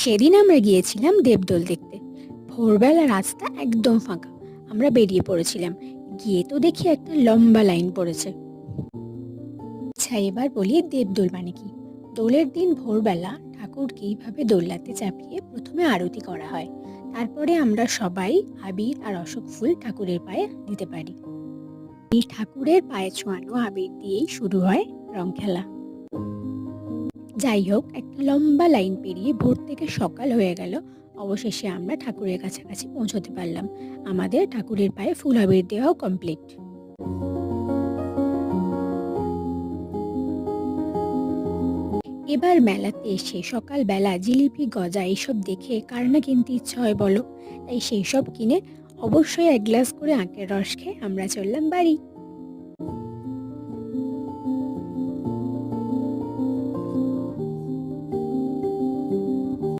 সেদিন আমরা গিয়েছিলাম দেবদোল দেখতে। ভোরবেলা রাস্তা একদম ফাঁকা। আমরা বেরিয়ে পড়েছিলাম। গিয়ে তো দেখি একটা লম্বা লাইন পড়েছে। আচ্ছা, এবার বলি দেবদোল মানে কি। দোলের দিন ভোরবেলা ঠাকুরকে এইভাবে দোলনাতে চাপিয়ে প্রথমে আরতি করা হয়। তারপরে আমরা সবাই আবির আর অশোক ফুল ঠাকুরের পায়ে দিতে পারি। এই ঠাকুরের পায়ে ছোঁয়ানো আবির দিয়েই শুরু হয় রং খেলা। যাই হোক, একটা লম্বা লাইন পেরিয়ে ভোর থেকে সকাল হয়ে গেল। অবশেষে আমরা ঠাকুরের কাছাকাছি পৌঁছতে পারলাম। আমাদের ঠাকুরের পায়ে ফুল আবির দেওয়াও কমপ্লিট। এবার মেলাতে এসে সকালবেলা জিলিপি, গজা এইসব দেখে কার না কিনতে ইচ্ছা হয় বলো। তাই সেই সব কিনে অবশ্যই এক গ্লাস করে আখের রস খেয়ে আমরা চললাম বাড়ি।